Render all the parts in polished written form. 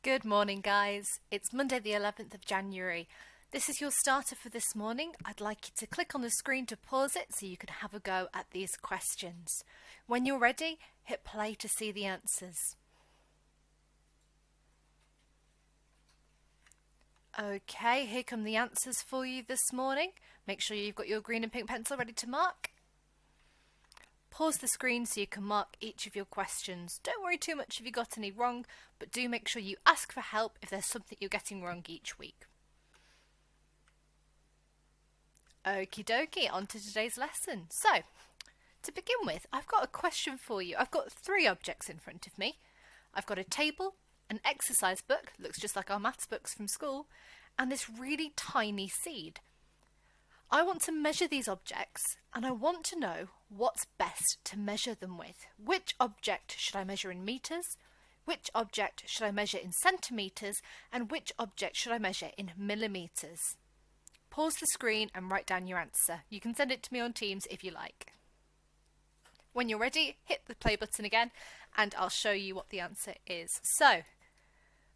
Good morning, guys. It's Monday, the 11th of January. This is your starter for this morning. I'd like you to click on the screen to pause it so you can have a go at these questions. When you're ready, hit play to see the answers. Okay, here come the answers for you this morning. Make sure you've got your green and pink pencil ready to mark. Pause the screen so you can mark each of your questions. Don't worry too much if you got any wrong, but do make sure you ask for help if there's something you're getting wrong each week. Okie dokie, on to today's lesson. So, to begin with, I've got a question for you. I've got three objects in front of me. I've got a table, an exercise book, looks just like our maths books from school, and this really tiny seed. I want to measure these objects and I want to know what's best to measure them with. Which object should I measure in meters? Which object should I measure in centimeters? And which object should I measure in millimeters? Pause the screen and write down your answer. You can send it to me on Teams if you like. When you're ready, hit the play button again and I'll show you what the answer is. So,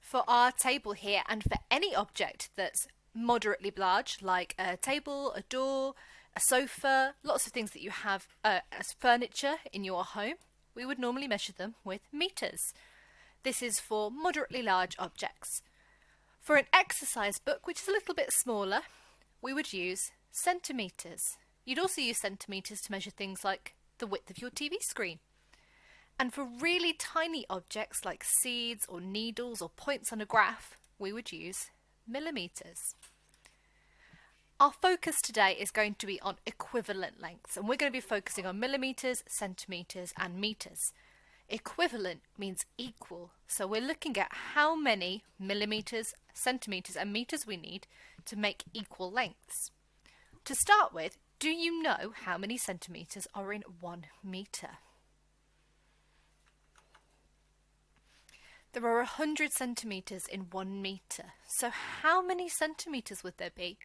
for our table here and for any object that's moderately large, like a table, a door, a sofa, lots of things that you have as furniture in your home, we would normally measure them with meters. This is for moderately large objects. For an exercise book, which is a little bit smaller, we would use centimeters. You'd also use centimeters to measure things like the width of your TV screen. And for really tiny objects like seeds or needles or points on a graph, we would use millimeters. Our focus today is going to be on equivalent lengths, and we're going to be focusing on millimeters, centimeters, and meters. Equivalent means equal, so we're looking at how many millimeters, centimeters, and meters we need to make equal lengths. To start with, do you know how many centimeters are in 1 meter? There are 100 centimeters in 1 meter. So how many centimeters would there be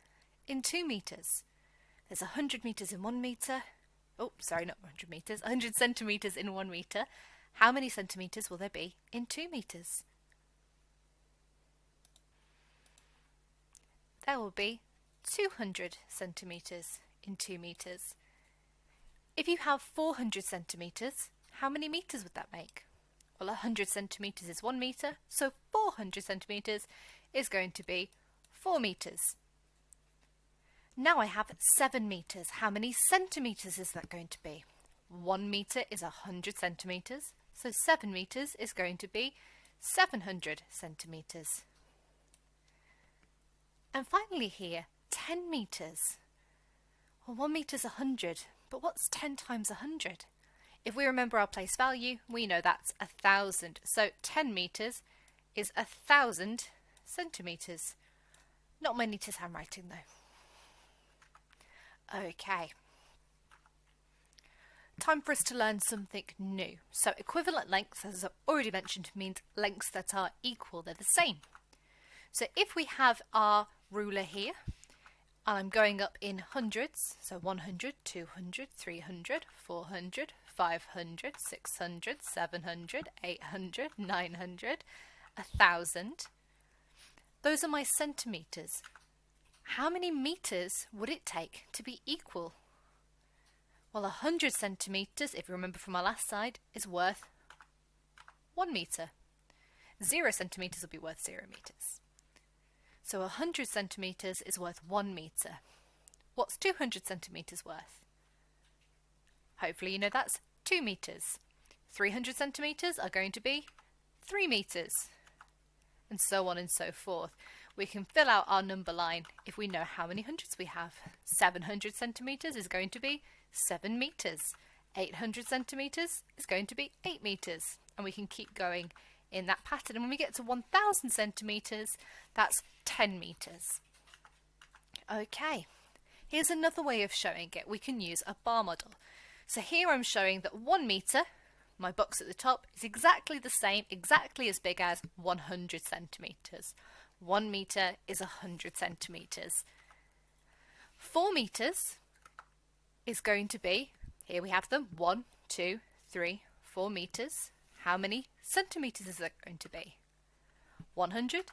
in 2 meters? There's 100 meters in 1 meter. Oh, sorry, not 100 meters. 100 centimeters in 1 meter. How many centimeters will there be in 2 meters? There will be 200 centimeters in 2 meters. If you have 400 centimeters, how many meters would that make? Well, 100 centimeters is 1 meter, so 400 centimeters is going to be 4 meters. Now I have 7 meters. How many centimeters is that going to be? 1 meter is 100 centimeters, so 7 meters is going to be 700 centimeters. And finally here, 10 meters. Well, 1 meter is 100, but what's 10 times 100? If we remember our place value, we know that's 1,000. So 10 meters is 1,000 centimeters. Not my neatest handwriting though. Okay. Time for us to learn something new. So equivalent lengths, as I've already mentioned, means lengths that are equal, they're the same. So if we have our ruler here, and I'm going up in hundreds, so 100, 200, 300, 400, 500, 600, 700, 800, 900, 1,000. Those are my centimeters. How many meters would it take to be equal? Well, 100 centimeters, if you remember from our last slide, is worth 1 meter. 0 centimeters will be worth 0 meters. So 100 centimeters is worth 1 meter. What's 200 centimeters worth? Hopefully you know that's 2 meters. 300 centimeters are going to be 3 meters. And so on and so forth. We can fill out our number line if we know how many hundreds we have. 700 centimeters is going to be 7 meters. 800 centimeters is going to be 8 meters. And we can keep going in that pattern. And when we get to 1,000 centimeters, that's 10 meters. Okay, here's another way of showing it. We can use a bar model. So here I'm showing that 1 meter, my box at the top, is exactly the same, exactly as big as 100 centimeters. 1 meter is 100 centimeters. 4 meters is going to be, here we have them, 1, 2, 3, 4 meters. How many centimeters is that going to be? 100,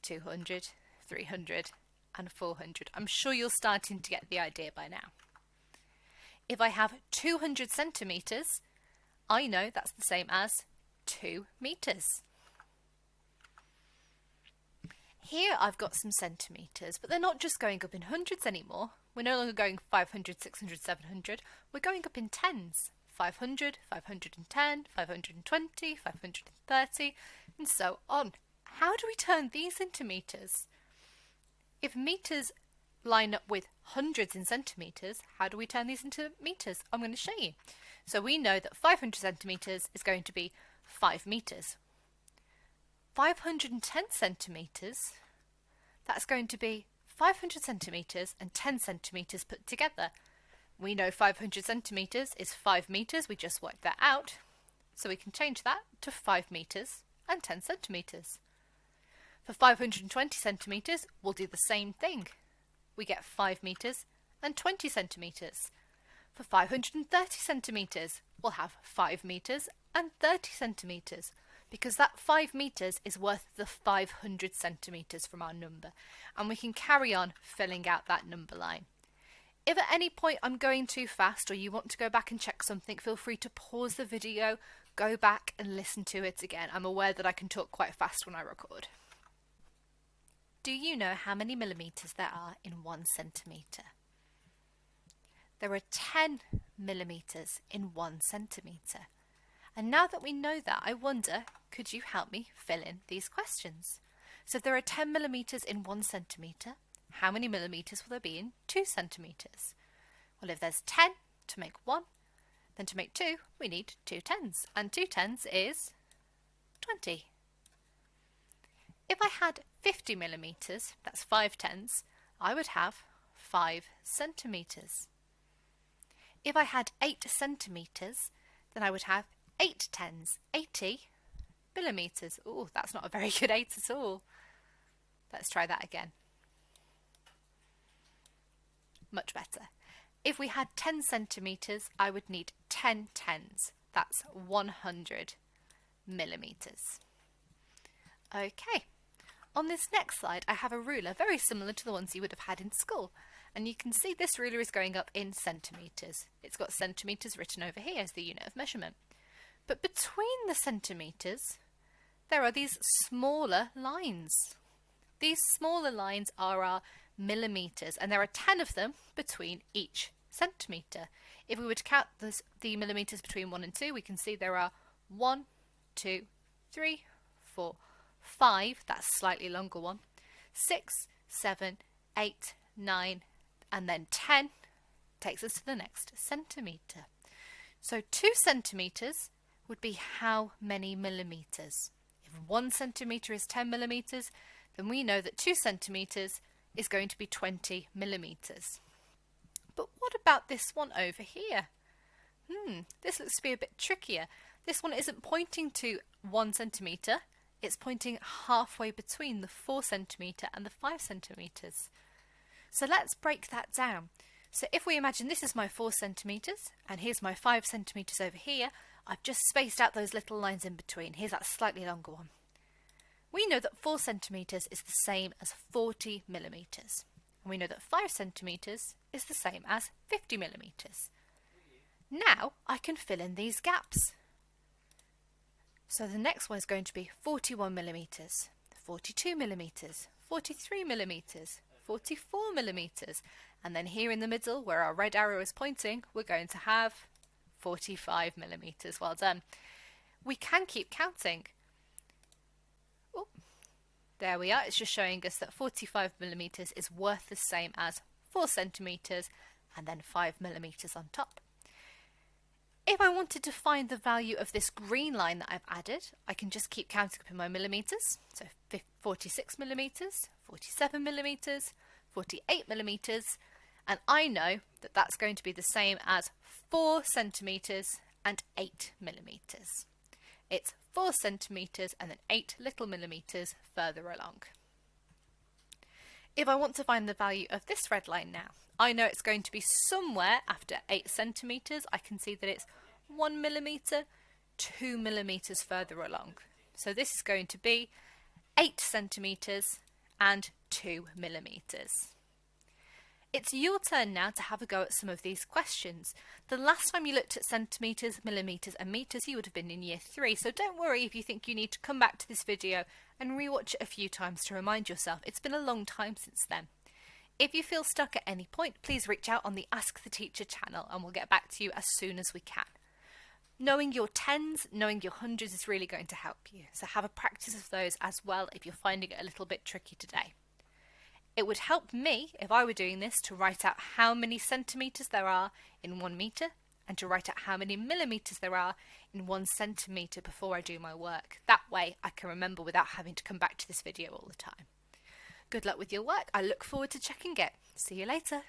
200, 300 and 400. I'm sure you're starting to get the idea by now. If I have 200 centimetres, I know that's the same as 2 metres. Here I've got some centimetres, but they're not just going up in hundreds anymore. We're no longer going 500, 600, 700. We're going up in tens. 500, 510, 520, 530, and so on. How do we turn these into metres? If metres line up with hundreds in centimetres, how do we turn these into metres? I'm going to show you. So we know that 500 centimetres is going to be 5 metres. 510 centimetres, that's going to be 500 centimetres and 10 centimetres put together. We know 500 centimetres is 5 metres, we just worked that out. So we can change that to 5 metres and 10 centimetres. For 520 centimetres, we'll do the same thing. We get 5 metres and 20 centimetres. For 530 centimetres, we'll have 5 metres and 30 centimetres, because that 5 metres is worth the 500 centimetres from our number, and we can carry on filling out that number line. If at any point I'm going too fast or you want to go back and check something, feel free to pause the video, go back and listen to it again. I'm aware that I can talk quite fast when I record. Do you know how many millimetres there are in 1 centimetre? There are 10 millimetres in 1 centimetre. And now that we know that, I wonder, could you help me fill in these questions? So if there are 10 millimetres in 1 centimetre, how many millimetres will there be in 2 centimetres? Well, if there's 10 to make 1, then to make 2, we need 2 tens. And 2 tens is 20. If I had 50 millimetres, that's 5 tens, I would have 5 centimetres. If I had 8 centimetres, then I would have 8 tens, 80 millimetres. Oh, that's not a very good 8 at all. Let's try that again. Much better. If we had 10 centimetres, I would need 10 tens. That's 100 millimetres. Okay. On this next slide, I have a ruler very similar to the ones you would have had in school. And you can see this ruler is going up in centimetres. It's got centimetres written over here as the unit of measurement. But between the centimetres, there are these smaller lines. These smaller lines are our millimetres, and there are 10 of them between each centimetre. If we were to count the millimetres between 1 and 2, we can see there are 1, 2, 3, 4, 5, that's a slightly longer one, 6, 7, 8, 9, and then 10 takes us to the next centimetre. So 2 centimetres would be how many millimetres? If 1 centimetre is 10 millimetres, then we know that 2 centimetres is going to be 20 millimetres. But what about this one over here? This looks to be a bit trickier. This one isn't pointing to 1 centimetre, it's pointing halfway between the 4 centimetre and the 5 centimetres. So let's break that down. So if we imagine this is my 4 centimetres and here's my 5 centimetres over here, I've just spaced out those little lines in between. Here's that slightly longer one. We know that 4 centimetres is the same as 40 millimetres. And we know that 5 centimetres is the same as 50 millimetres. Now I can fill in these gaps. So the next one is going to be 41 millimetres, 42 millimetres, 43 millimetres, 44 millimetres, and then here in the middle where our red arrow is pointing, we're going to have 45 millimetres. Well done. We can keep counting. Oh, there we are. It's just showing us that 45 millimetres is worth the same as 4 centimetres and then 5 millimetres on top. If I wanted to find the value of this green line that I've added, I can just keep counting up in my millimetres. So 46 millimetres, 47 millimetres, 48 millimetres, and I know that that's going to be the same as 4 centimetres and 8 millimetres. It's 4 centimetres and then 8 little millimetres further along. If I want to find the value of this red line now, I know it's going to be somewhere after 8 centimetres. I can see that it's 1 millimetre, 2 millimetres further along. So this is going to be 8 centimetres and 2 millimetres. It's your turn now to have a go at some of these questions. The last time you looked at centimetres, millimetres and metres, you would have been in year 3, so don't worry if you think you need to come back to this video and rewatch it a few times to remind yourself. It's been a long time since then. If you feel stuck at any point, please reach out on the Ask the Teacher channel and we'll get back to you as soon as we can. Knowing your tens, knowing your hundreds is really going to help you, so have a practice of those as well if you're finding it a little bit tricky today. It would help me, if I were doing this, to write out how many centimetres there are in 1 metre and to write out how many millimetres there are in 1 centimetre before I do my work. That way I can remember without having to come back to this video all the time. Good luck with your work. I look forward to checking it. See you later.